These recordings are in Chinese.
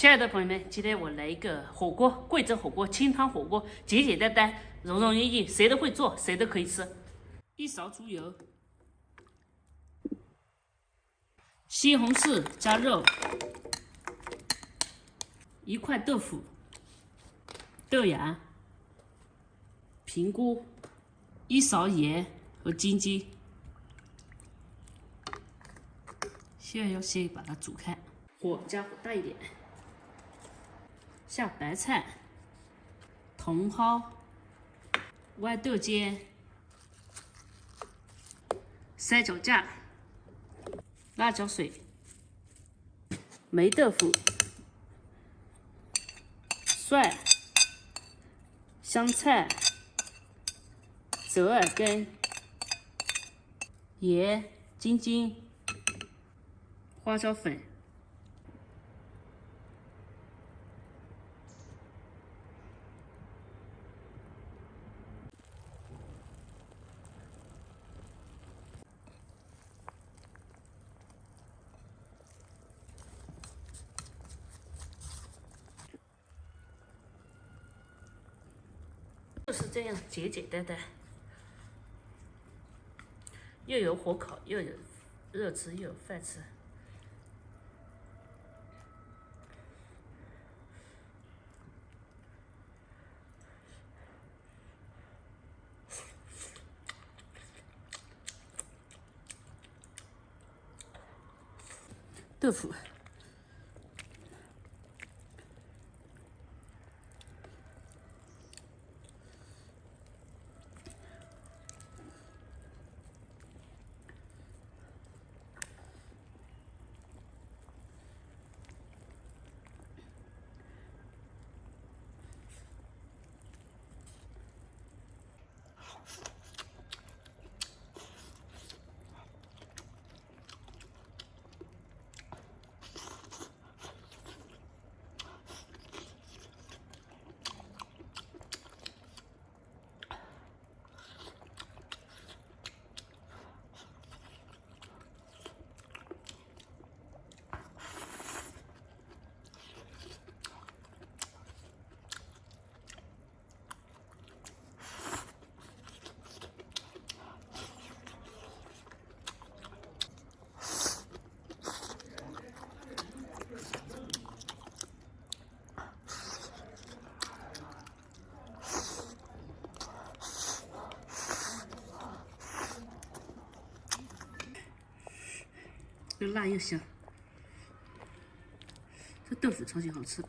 亲爱的朋友们，今天我来一个火锅，贵州火锅清汤火锅，简简单单，容容易易，谁都会做，谁都可以吃。1勺猪油，西红柿加肉，1块豆腐、豆芽、平菇，1勺盐和金鸡。先要把它煮开，火大一点。下白菜、茼蒿、豌豆尖、三脚架、辣椒水、霉豆腐、蒜、香菜、折耳根、盐、金筋、花椒粉。就是这样简简单单，又有火烤，又有热吃，又有饭吃。豆腐。又辣又香，这豆腐超级好吃。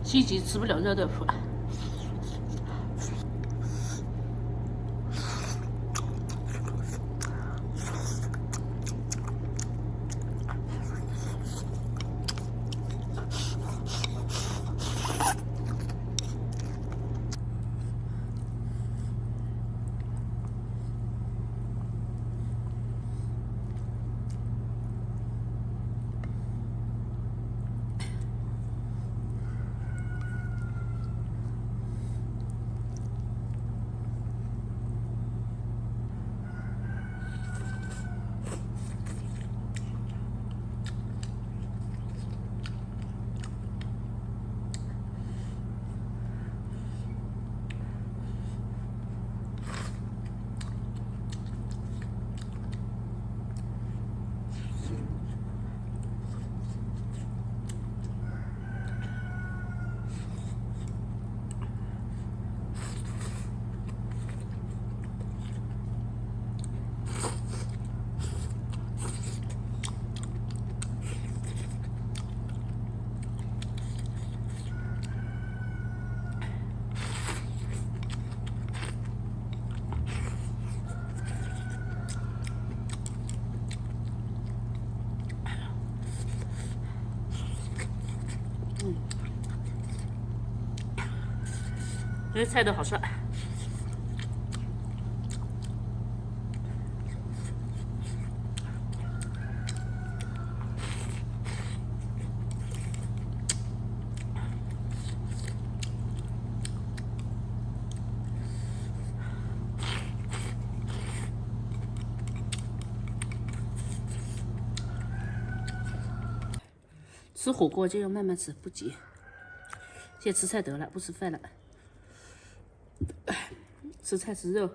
西吉吃不了热豆腐。这些菜都好吃。吃火锅就要慢慢吃，不急。先吃菜得了，不吃饭了。吃菜吃肉。